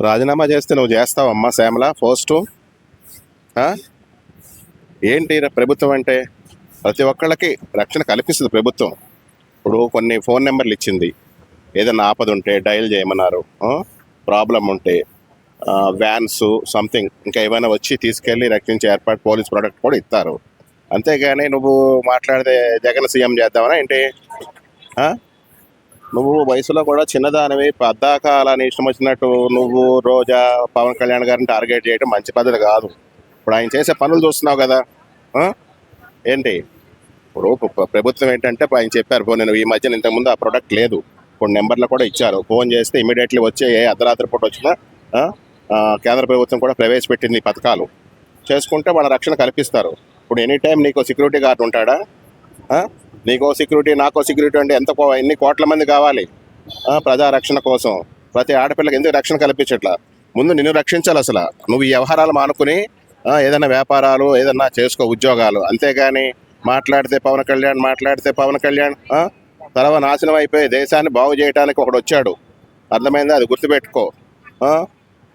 రాజీనామా చేస్తే నువ్వు చేస్తావమ్మా శ్యామల పోస్టు? ఆ? ఏంటి ప్రభుత్వం అంటే ప్రతి ఒక్కళ్ళకి రక్షణ కల్పిస్తుంది ప్రభుత్వం. ఇప్పుడు కొన్ని ఫోన్ నెంబర్లు ఇచ్చింది, ఏదైనా ఆపద ఉంటే డయల్ చేయమన్నారు, ప్రాబ్లం ఉంటే వ్యాన్స్ సంథింగ్ ఇంకా ఏమైనా వచ్చి తీసుకెళ్ళి రక్షించే ఏర్పాటు పోలీస్ ప్రొడక్ట్ కూడా ఇస్తారు. అంతేగాని నువ్వు మాట్లాడితే జగన్ సీఎం చేద్దామనా ఏంటి? ఆ? నువ్వు వయసులో కూడా చిన్నదానివి, పద్దాక అలా నీ ఇష్టం వచ్చినట్టు నువ్వు రోజా పవన్ కళ్యాణ్ గారిని టార్గెట్ చేయడం మంచి పద్ధతి కాదు. ఇప్పుడు ఆయన చేసే పనులు చూస్తున్నావు కదా. ఆ? ఏంటి ఇప్పుడు ప్రభుత్వం ఏంటంటే ఆయన చెప్పారు, ఫోన్ నేను ఈ మధ్యన ఇంతకుముందు ఆ ప్రొడక్ట్ లేదు, కొన్ని నెంబర్లు కూడా ఇచ్చారు, ఫోన్ చేస్తే ఇమీడియట్లీ వచ్చే ఏ అర్ధరాత్రి పూట వచ్చినా కేంద్ర ప్రభుత్వం కూడా ప్రవేశపెట్టింది పథకాలు చేసుకుంటే వాళ్ళ రక్షణ కల్పిస్తారు. ఇప్పుడు ఎనీ టైం నీకు సెక్యూరిటీ గార్డు ఉంటాడా? నీకో సెక్యూరిటీ నాకో సెక్యూరిటీ అంటే ఎన్ని కోట్ల మంది కావాలి ప్రజా రక్షణ కోసం? ప్రతి ఆడపిల్లకి ఎందుకు రక్షణ కల్పించట్లా? ముందు నిన్ను రక్షించాలి. అసలు నువ్వు ఈ వ్యవహారాలు మానుకుని ఏదైనా వ్యాపారాలు ఏదన్నా చేసుకో, ఉద్యోగాలు. అంతేగాని మాట్లాడితే పవన్ కళ్యాణ్ తర్వాత నాశనం అయిపోయి దేశాన్ని బాగు చేయడానికి ఒకడు వచ్చాడు, అర్థమైందా? అది గుర్తుపెట్టుకో.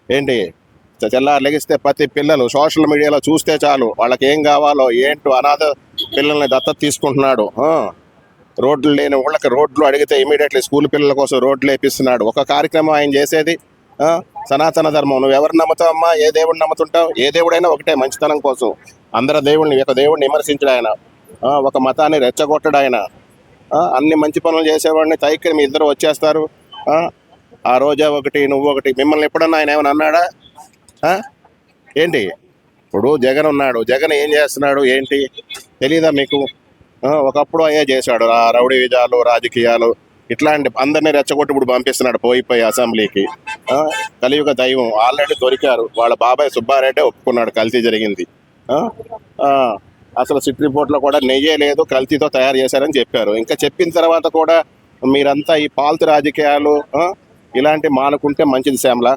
ఏంటి తెల్లారు లెగిస్తే ప్రతి పిల్లలు సోషల్ మీడియాలో చూస్తే చాలు, వాళ్ళకి ఏం కావాలో ఏంటో అనాథ పిల్లల్ని దత్తత తీసుకుంటున్నాడు. రోడ్లు లేని వాళ్ళకి రోడ్లు అడిగితే ఇమీడియట్లీ స్కూల్ పిల్లల కోసం రోడ్లు వేపిస్తున్నాడు. ఒక కార్యక్రమం ఆయన చేసేది సనాతన ధర్మం. నువ్వు ఎవరిని నమ్ముతావమ్మా? ఏ దేవుడిని నమ్ముతుంటావు? ఏ దేవుడైనా ఒకటే, మంచితనం కోసం. అందరి దేవుడిని, ఒక దేవుడిని విమర్శించడు ఆయన, ఒక మతాన్ని రెచ్చగొట్టడు ఆయన. అన్ని మంచి పనులు చేసేవాడిని తైకి మీ ఇద్దరు వచ్చేస్తారు. ఆ రోజా ఒకటి, నువ్వు ఒకటి. మిమ్మల్ని ఎప్పుడన్నా ఆయన ఏమైనా అన్నాడా? ఏంటి ఇప్పుడు జగన్ ఉన్నాడు, జగన్ ఏం చేస్తున్నాడు ఏంటి తెలీదా మీకు? ఒకప్పుడు అయ్యే చేశాడు, రౌడీ విజయాలు, రాజకీయాలు, ఇట్లాంటి అందరినీ రెచ్చగొట్టి ఇప్పుడు పంపిస్తున్నాడు పోయి అసెంబ్లీకి. కలియుగ దైవం ఆల్రెడీ దొరికారు. వాళ్ళ బాబాయ్ సుబ్బారెడ్డి ఒప్పుకున్నాడు కల్తీ జరిగింది. అసలు సిట్ రిపోర్ట్లో కూడా నెయ్యే లేదు, కల్తీతో తయారు చేశారని చెప్పారు. ఇంకా చెప్పిన తర్వాత కూడా మీరంతా ఈ పాల్తు రాజకీయాలు ఇలాంటి మానుకుంటే మంచిది శ్యామల.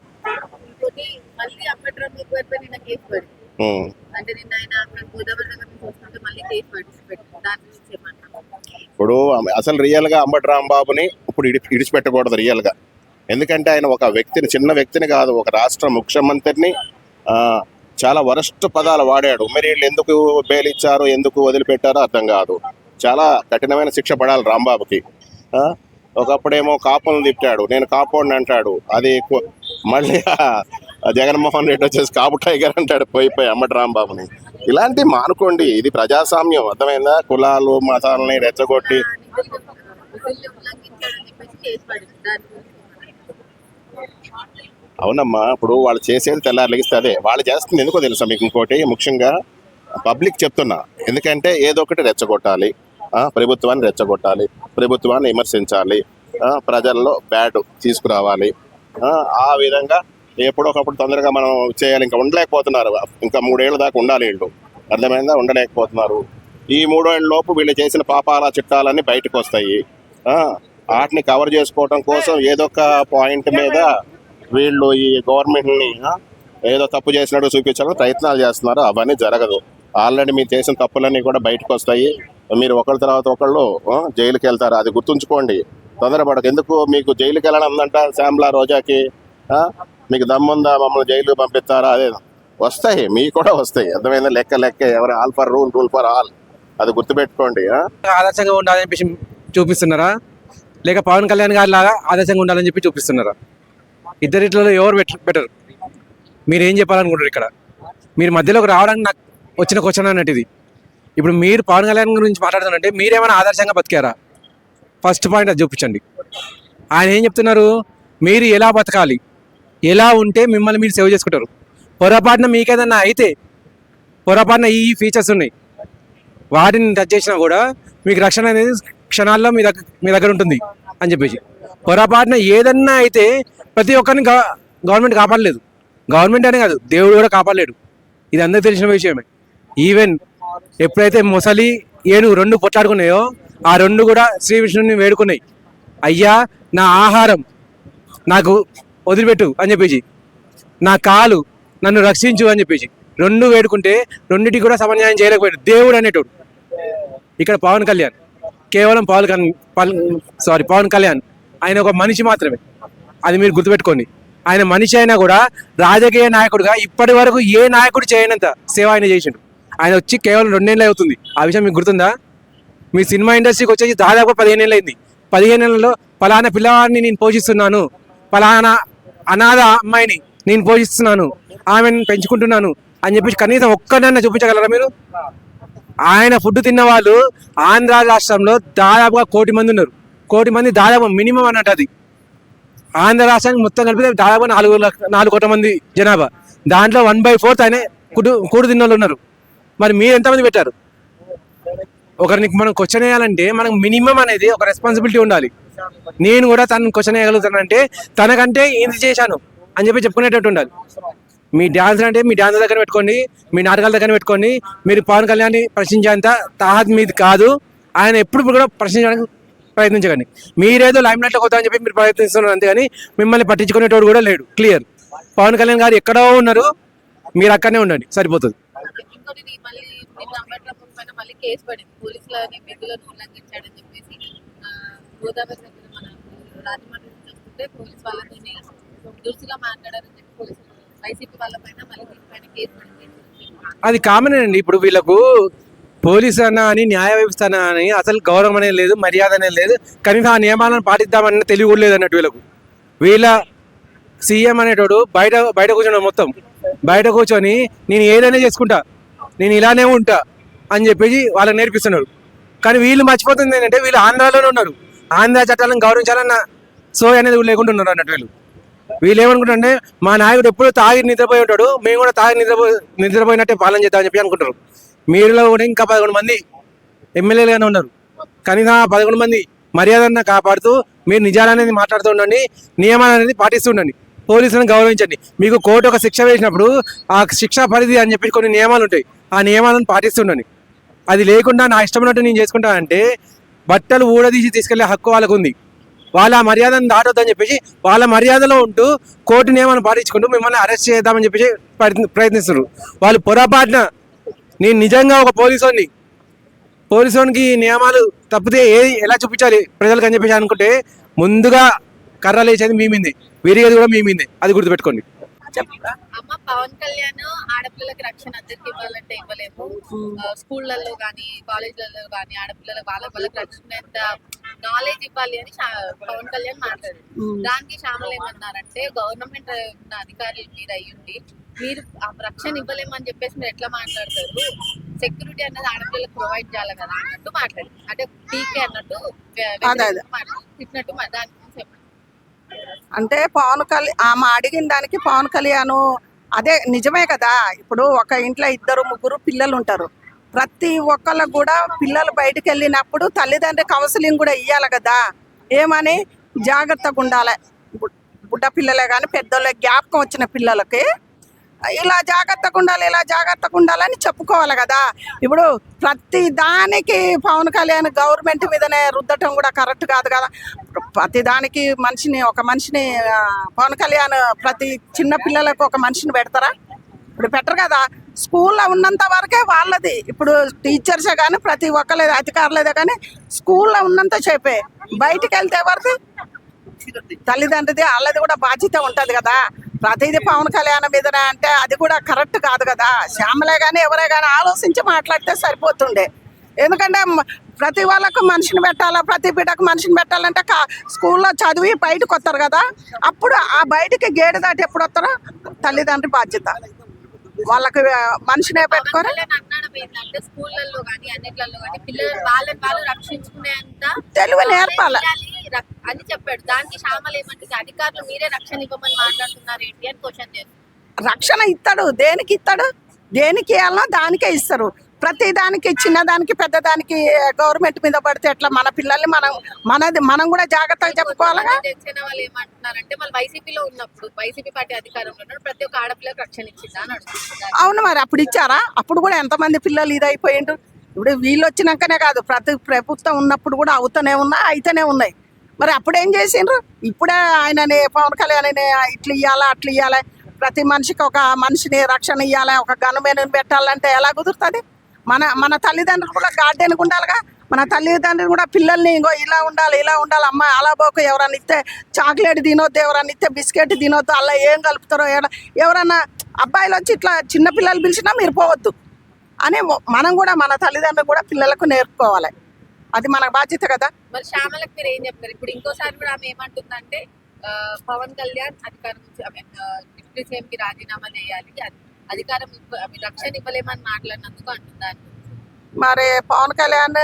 ఇప్పుడు అసలు రియల్ గా అంబటి రాంబాబుని ఇప్పుడు ఇడిచిపెట్టకూడదు రియల్ గా. ఎందుకంటే ఆయన ఒక వ్యక్తిని, చిన్న వ్యక్తిని కాదు, ఒక రాష్ట్ర ముఖ్యమంత్రిని చాలా వరస్ట్ పదాలు వాడాడు. మరి వీళ్ళు ఎందుకు బెయిల్ ఇచ్చారు, ఎందుకు వదిలిపెట్టారో అర్థం కాదు. చాలా కఠినమైన శిక్ష పడాలి రాంబాబుకి. ఒకప్పుడేమో కాపులను తిట్టాడు, నేను కాపోడిని అంటాడు. అది మళ్ళీ జగన్మోహన్ రెడ్డి వచ్చేసి కాపు టైగర్ అంటాడు పోయి అంబటి రాంబాబుని. ఇలాంటివి మానుకోండి, ఇది ప్రజాస్వామ్యం, అర్థమైందా? కులాలు మతాలని రెచ్చగొట్టి అవునమ్మా. ఇప్పుడు వాళ్ళు చేసేది తెల్లారు లెగిస్తే అదే వాళ్ళు చేస్తుంది. ఎందుకో తెలుసా మీకు? ఇంకోటి ముఖ్యంగా పబ్లిక్ చెప్తున్నా, ఎందుకంటే ఏదో ఒకటి రెచ్చగొట్టాలి, ప్రభుత్వాన్ని రెచ్చగొట్టాలి, ప్రభుత్వాన్ని విమర్శించాలి, ప్రజల్లో బ్యాడ్ తీసుకురావాలి. ఆ విధంగా ఎప్పుడొకప్పుడు తొందరగా మనం చేయాలి. ఇంకా ఉండలేకపోతున్నారు, ఇంకా 3 ఏళ్ళ దాకా ఉండాలి వీళ్ళు, అర్థమైందా? ఉండలేకపోతున్నారు. ఈ 3 ఏళ్ళ లోపు వీళ్ళు చేసిన పాపాల చిట్టాలన్నీ బయటకు వస్తాయి. వాటిని కవర్ చేసుకోవడం కోసం ఏదో ఒక పాయింట్ మీద వీళ్ళు ఈ గవర్నమెంట్ని ఏదో తప్పు చేసినట్టు చూపించాలని ప్రయత్నాలు చేస్తున్నారు. అవన్నీ జరగదు. ఆల్రెడీ మీరు చేసిన తప్పులన్నీ కూడా బయటకు వస్తాయి. మీరు ఒకళ్ళ తర్వాత ఒకళ్ళు జైలుకి వెళ్తారు. అది గుర్తుంచుకోండి. తొందరపడకు. ఎందుకు మీకు జైలుకి వెళ్ళడం ఉందంట శ్యామల, రోజాకి? మీకు దమ్ముందా మమ్మల్ని జైలు పంపిస్తారా? అదే వస్తాయి, మీకు కూడా వస్తాయి, అర్థమైందా? లెక్క ఎవరు all for rule for all, అది గుర్తుపెట్టుకోండి. ఆదర్శంగా ఉండాలని చెప్పి చూపిస్తున్నారా, లేక పవన్ కళ్యాణ్ గారి లాగా ఆదర్శంగా ఉండాలని చెప్పి చూపిస్తున్నారా? ఇద్దరిట్లో ఎవరు బెటర్? మీరు ఏం చెప్పాలనుకుంటారు ఇక్కడ? మీరు మధ్యలోకి రావడానికి నాకు వచ్చిన క్వశ్చన్ అన్నట్టు ఇది. ఇప్పుడు మీరు పవన్ కళ్యాణ్ గురించి మాట్లాడుతున్నారంటే మీరేమైనా ఆదర్శంగా బతికారా? ఫస్ట్ పాయింట్ అది చూపించండి. ఆయన ఏం చెప్తున్నారు? మీరు ఎలా బతకాలి, ఎలా ఉంటే మిమ్మల్ని మీరు సేవ్ చేసుకుంటారు. పొరపాటున మీకేదన్నా అయితే, పొరపాటున ఈ ఫీచర్స్ ఉన్నాయి, వాటిని టచ్ చేసినా కూడా మీకు రక్షణ అనేది క్షణాల్లో మీ దగ్గర ఉంటుంది అని చెప్పేసి. పొరపాటున ఏదన్నా అయితే ప్రతి ఒక్కరిని గవర్నమెంట్ కాపాడలేదు. గవర్నమెంట్ అనే కాదు, దేవుడు కూడా కాపాడలేడు. ఇది అందరికీ తెలిసిన విషయమే. ఈవెన్ ఎప్పుడైతే మొసలి ఏనుగు 2 పొట్లాడుకున్నాయో ఆ 2 కూడా శ్రీ విష్ణుని వేడుకున్నాయి, అయ్యా నా ఆహారం నాకు వదిలిపెట్టు అని చెప్పేసి, నా కాలు నన్ను రక్షించు అని చెప్పేసి 2 వేడుకుంటే 2టికి కూడా సమన్యాయం చేయలేకపోయాడు దేవుడు అనేటోడు. ఇక్కడ పవన్ కళ్యాణ్ కేవలం పవన్ కళ్యాణ్ ఆయన ఒక మనిషి మాత్రమే. అది మీరు గుర్తుపెట్టుకోండి. ఆయన మనిషి అయినా కూడా రాజకీయ నాయకుడిగా ఇప్పటి వరకు ఏ నాయకుడు చేయనంత సేవ ఆయన చేసిండు. ఆయన వచ్చి కేవలం 2 ఏళ్ళు అవుతుంది. ఆ విషయం మీకు గుర్తుందా? మీ సినిమా ఇండస్ట్రీకి వచ్చేసి దాదాపు 15 ఏళ్ళు అయింది. 15 ఏళ్ళలో పలానా పిల్లవాడిని నేను పోషిస్తున్నాను, పలానా అనాథ అమ్మాయిని నేను పోషిస్తున్నాను, ఆమెను పెంచుకుంటున్నాను అని చెప్పేసి కనీసం ఒక్కడన్నా చూపించగలరా మీరు? ఆయన ఫుడ్ తిన్న వాళ్ళు ఆంధ్ర రాష్ట్రంలో దాదాపుగా 1 కోటి మంది ఉన్నారు. 1 కోటి మంది దాదాపు మినిమం అన్నట్టు. అది ఆంధ్ర రాష్ట్రానికి మొత్తం కలిపితే దాదాపు 4 కోట్ల మంది జనాభా. దాంట్లో 1/4 ఆయన కూడు తిన్న వాళ్ళు ఉన్నారు. మరి మీరు ఎంతమంది పెట్టారు? ఒకరిని మనం క్వశ్చన్ వేయాలంటే మనకు మినిమం అనేది ఒక రెస్పాన్సిబిలిటీ ఉండాలి. నేను కూడా తనను క్వశ్చన్ వేయగలుగుతానంటే తనకంటే ఇది చేశాను అని చెప్పి చెప్పుకునేటట్టు ఉండాలి. మీ డ్యాన్స్ అంటే మీ డ్యాన్స్ దగ్గర పెట్టుకోండి, మీ నాటకాల దగ్గర పెట్టుకోండి. మీరు పవన్ కళ్యాణ్ని ప్రశ్నించేంత తాహత్ మీది కాదు. ఆయన ఎప్పుడు కూడా ప్రశ్నించడానికి ప్రయత్నించకండి. మీరేదో లైమ్ లైట్లోకి వద్దామని చెప్పి మీరు ప్రయత్నిస్తున్నారు, అంతేగాని మిమ్మల్ని పట్టించుకునేటోడు కూడా లేడు. క్లియర్. పవన్ కళ్యాణ్ గారు ఎక్కడో ఉన్నారు, మీరు అక్కడనే ఉండండి, సరిపోతుంది. మళ్ళీ కేసు పడింది, పోలీసులని విధులను ఉల్లంఘించాడని చెప్పేసి గోదావరి దగ్గర మన రాజమండ్రి చూస్తుంటే పోలీసు వాళ్ళని దురుసుగా మాట్లాడారని చెప్పి పోలీసులు వైసీపీ వాళ్ళ పైన మళ్ళీ దీనిపైన కేసు పడింది. అది కామన్ అండి. ఇప్పుడు వీళ్ళకు పోలీసు అన్న అని, న్యాయ వ్యవస్థ అన్న అని అసలు గౌరవం అనేది లేదు, మర్యాద అనేది లేదు. కనీసం ఆ నియమాలను పాటిద్దామన్న తెలివి కూడా లేదు అన్నట్టు వీళ్ళకు. వీళ్ళ సీఎం అనేటోడు బయట కూర్చోండి, మొత్తం బయట కూర్చొని నేను ఏదైనా చేసుకుంటా, నేను ఇలానే ఉంటా అని చెప్పేసి వాళ్ళకి నేర్పిస్తున్నారు. కానీ వీళ్ళు మర్చిపోతుంది ఏంటంటే వీళ్ళు ఆంధ్రాలోనే ఉన్నారు. ఆంధ్ర చట్టాలను గౌరవించాలన్న సో అనేది లేకుండా ఉన్నారు అన్నట్టు. వీళ్ళు ఏమనుకుంటారంటే మా నాయకుడు ఎప్పుడు తాగి నిద్రపోయి ఉంటాడు, మేము కూడా తాగి నిద్రపోయినట్టే పాలన చేద్దామని చెప్పి అనుకుంటారు. మీరులో కూడా ఇంకా 11 మంది ఎమ్మెల్యేలుగానే ఉన్నారు. కనీసం 11 మంది మర్యాదను కాపాడుతూ మీరు నిజాలనేది మాట్లాడుతూ ఉండండి, నియమాలు అనేది పాటిస్తూ ఉండండి, పోలీసులను గౌరవించండి. మీకు కోర్టు ఒక శిక్ష వేసినప్పుడు ఆ శిక్ష పరిధి అని చెప్పి కొన్ని నియమాలు ఉంటాయి, ఆ నియమాలను పాటిస్తుండండి. అది లేకుండా నా ఇష్టమైనట్టు నేను చేసుకుంటా అంటే బట్టలు ఊడదీసి తీసుకెళ్లే హక్కు వాళ్ళకు ఉంది. వాళ్ళ మర్యాదను దాటొద్దని చెప్పేసి వాళ్ళ మర్యాదలో ఉంటూ కోర్టు నియమాలను పాటించుకుంటూ మిమ్మల్ని అరెస్ట్ చేద్దామని చెప్పేసి ప్రయత్నిస్తున్నారు. వాళ్ళు పొరపాటున నేను నిజంగా ఒక పోలీసునికి నియమాలు తప్పితే ఎలా చూపించాలి ప్రజలకు అని చెప్పేసి అనుకుంటే ముందుగా కర్ర లేచేది మీ మీదే, విరిగేది కూడా మీ మీదే. అది గుర్తుపెట్టుకోండి. అమ్మ పవన్ కళ్యాణ్ ఆడపిల్లలకి రక్షణ అందరికి ఇవ్వాలంటే ఇవ్వలేము. స్కూళ్ళల్లో కానీ కాలేజ్లలో కానీ ఆడపిల్లలకు వాళ్ళకి రక్షణ నాలెడ్జ్ ఇవ్వాలి అని పవన్ కళ్యాణ్ మాట్లాడారు. దానికి శ్యామల ఏమన్నారంటే గవర్నమెంట్ ఉన్న అధికారులు మీరు అయ్యుండి మీరు ఆ రక్షణ ఇవ్వలేమని చెప్పేసి మీరు ఎట్లా మాట్లాడతారు, సెక్యూరిటీ అన్నది ఆడపిల్లలకు ప్రొవైడ్ చేయాలి కదా అన్నట్టు మాట్లాడారు. అంటే టీకే అన్నట్టు తిట్టినట్టు దాని గురించి చెప్పండి. అంటే పవన్ కళ్యాణ్ ఆమె అడిగిన దానికి పవన్ కళ్యాణ్ అదే నిజమే కదా. ఇప్పుడు ఒక ఇంట్లో 2, 3 పిల్లలు ఉంటారు. ప్రతి ఒక్కళ్ళకు కూడా పిల్లలు బయటకు వెళ్ళినప్పుడు తల్లిదండ్రి కౌన్సిలింగ్ కూడా ఇవ్వాలి కదా. ఏమని జాగ్రత్తగా ఉండాలి, బుడ్డ పిల్లలే కానీ పెద్దోళ్ళకి జ్ఞాపకం వచ్చిన పిల్లలకి ఇలా జాగ్రత్తగా ఉండాలి, ఇలా జాగ్రత్తగా ఉండాలని చెప్పుకోవాలి కదా. ఇప్పుడు ప్రతి దానికి పవన్ కళ్యాణ్ గవర్నమెంట్ మీదనే రుద్దటం కూడా కరెక్ట్ కాదు కదా. ప్రతి దానికి ఒక మనిషిని పవన్ కళ్యాణ్ ప్రతి చిన్న పిల్లలకు ఒక మనిషిని పెడతారా? ఇప్పుడు పెట్టరు కదా. స్కూల్లో ఉన్నంత వరకే వాళ్ళది. ఇప్పుడు టీచర్సే కానీ ప్రతి ఒక్కలేదు అధికారులేదే కానీ స్కూల్లో ఉన్నంత చెప్పే బయటికి వెళ్తే వరకు తల్లిదండ్రిది వాళ్ళది కూడా బాధ్యత ఉంటుంది కదా. ప్రతిదీ పవన్ కళ్యాణ్ మీదనే అంటే అది కూడా కరెక్ట్ కాదు కదా. శ్యామలే కానీ ఎవరే కానీ ఆలోచించి మాట్లాడితే సరిపోతుండే. ఎందుకంటే ప్రతి వాళ్ళకు మనిషిని పెట్టాలా, ప్రతి బిడ్డకు మనిషిని పెట్టాలంటే స్కూల్లో చదివి బయటకు వస్తారు కదా. అప్పుడు ఆ బయటికి గేటు దాటి ఎప్పుడు వస్తారో తల్లిదండ్రి బాధ్యత. వాళ్ళకి మనిషినే పెట్టుకొని స్కూళ్ళల్లో కానీ అన్నిట్లలో కానీ పిల్లలు వాళ్ళని వాళ్ళు రక్షించుకునేంత తెలివి నేర్పాలి అని చెప్పాడు. దానికి శ్యామల ఏమంటే అధికారులు మీరే రక్షణ ఇవ్వమని మాట్లాడుతున్నారు ఏంటి అని క్వశ్చన్ చేస్తారు. రక్షణ ఇస్తాడు, దేనికి ఇస్తాడు, దేనికి ఇవ్వాలో దానికే ఇస్తారు. ప్రతి దానికి చిన్నదానికి పెద్దదానికి గవర్నమెంట్ మీద పడితే ఎట్లా? మన పిల్లల్ని మనం కూడా జాగ్రత్తగా చెప్పుకోవాలిగా. జనసేన వాళ్ళు ఏమంటున్నారంటే మళ్ళీ వైసీపీలో ఉన్నప్పుడు వైసీపీ పార్టీ అధికారంలో ఉన్నప్పుడు ప్రతి ఒక్క ఆడపిల్లకు రక్షణ ఇచ్చిందా అని అడుగుతున్నారు. అవును, మరి అప్పుడు ఇచ్చారా? అప్పుడు కూడా ఎంతమంది పిల్లలు ఇదైపోయిండు. ఇప్పుడు వీళ్ళు వచ్చినాకనే కాదు, ప్రతి ప్రభుత్వం ఉన్నప్పుడు కూడా అవుతూనే అయితేనే ఉన్నాయి. మరి అప్పుడు ఏం చేసిండ్రు? ఇప్పుడే ఆయనని పవన్ కళ్యాణ్ ఇట్లా ఇవ్వాలా అట్లా ఇవ్వాలి, ప్రతి మనిషికి ఒక మనిషిని రక్షణ ఇవ్వాలి, ఒక గన్మెన్ పెట్టాలంటే ఎలా కుదురుతుంది? మన తల్లిదండ్రులు కూడా గార్డెన్కి ఉండాలిగా. మన తల్లిదండ్రులు కూడా పిల్లల్ని ఇంకో ఇలా ఉండాలి అమ్మ అలా పోకు, ఎవరన్నా ఇస్తే చాక్లెట్ తినొద్దు, ఎవరన్నా ఇస్తే బిస్కెట్ తినొద్దు, అలా ఏం కలుపుతారో ఎవరన్నా అబ్బాయిలు వచ్చి ఇట్లా చిన్న పిల్లలు పిలిచినా మీరు పోవద్దు అని మనం కూడా మన తల్లిదండ్రులు కూడా పిల్లలకు నేర్పుకోవాలి. అది మన బాధ్యత కదా. మరి శ్యామలకు మీరు ఏం చెప్తారు? ఇప్పుడు ఇంకోసారి కూడా ఆమె ఏమంటుందంటే పవన్ కళ్యాణ్ అధికారం నుంచి డిప్యూటీ సీఎం కి రాజీనామా చేయాలి, అధికారం రక్షణ ఇవ్వలేమని మాట్లాడినందుకు అంటుందని. మరి పవన్ కళ్యాణ్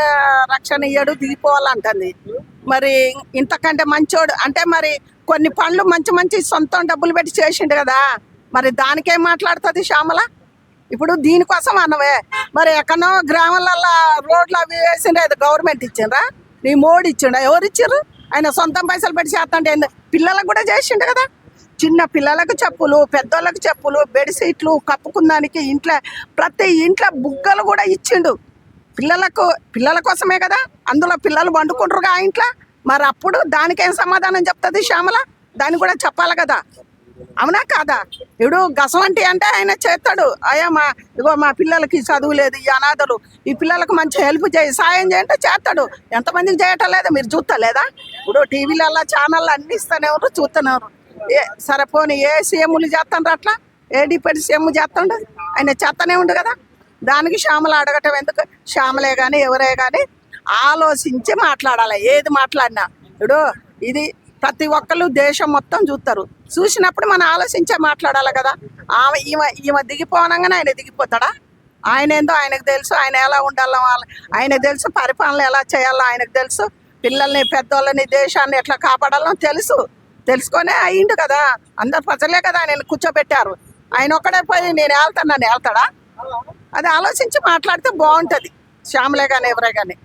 రక్షణ ఇయ్యడు, దిగిపోవాలంటుంది. మరి ఇంతకంటే మంచోడు అంటే మరి కొన్ని పనులు మంచి సొంతం డబ్బులు పెట్టి చేసిండు కదా, మరి దానికేం మాట్లాడుతుంది శ్యామల? ఇప్పుడు దీనికోసం అన్నవే మరి ఎక్కడో గ్రామాలలో రోడ్లు అవి వేసిండ్రు, గవర్నమెంట్ ఇచ్చిండ్రా? నీ మోడీ ఇచ్చిండా? ఎవరు ఇచ్చిండ్రు? ఆయన సొంతం పైసలు పెట్టి చేస్తంటే పిల్లలకు కూడా చేసిండు కదా. చిన్న పిల్లలకు చెప్పులు, పెద్దోళ్ళకి చెప్పులు, బెడ్షీట్లు కప్పుకుందానికి ఇంట్లో ప్రతి ఇంట్లో బుగ్గలు కూడా ఇచ్చిండు పిల్లల కోసమే కదా. అందులో పిల్లలు వండుకుంటారుగా ఆ ఇంట్లో. మరి అప్పుడు దానికేం సమాధానం చెప్తుంది శ్యామల? దాన్ని కూడా చెప్పాలి కదా, అవునా కాదా? ఇప్పుడు గసవంటి అంటే ఆయన చేస్తాడు, అయ్యా మా పిల్లలకి చదువు లేదు, ఈ అనాథలు, ఈ పిల్లలకు మంచి హెల్ప్ చేయి, సాయం చేయంటే చేస్తాడు. ఎంతమందికి చేయటం లేదా మీరు చూస్తలేదా? ఇప్పుడు టీవీలలో ఛానళ్ళు అన్ని ఇస్తూనే ఉన్నారు, చూస్తూనే ఉన్నారు. సరే పోనీ ఏ సీఎంలు చేస్తాండ్రు అట్లా? ఏ డిప్యూటీ సీఎం చేస్తాడు? ఆయన చేస్తూనే ఉండు కదా. దానికి శ్యామల అడగటం ఎందుకు? శ్యామలే కానీ ఎవరే కానీ ఆలోచించి మాట్లాడాలి ఏది మాట్లాడినా. ఇప్పుడు ఇది ప్రతి ఒక్కళ్ళు దేశం మొత్తం చూస్తారు, చూసినప్పుడు మనం ఆలోచించే మాట్లాడాలి కదా. ఈమె దిగిపోనంగానే ఆయన దిగిపోతాడా? ఆయన ఏందో ఆయనకు తెలుసు, ఆయన ఎలా ఉండాలో ఆయనకు తెలుసు, పరిపాలన ఎలా చేయాలో ఆయనకు తెలుసు, పిల్లల్ని పెద్దోళ్ళని దేశాన్ని ఎట్లా కాపాడాలో తెలుసుకొనే అయ్యిండు కదా. అందరు ప్రజలే కదా ఆయన కూర్చోబెట్టారు. ఆయన ఒక్కడే పోయి నేను వెళ్తాను, నన్ను వెళ్తాడా? అది ఆలోచించి మాట్లాడితే బాగుంటుంది శ్యామలే కానీ ఎవరే కానీ.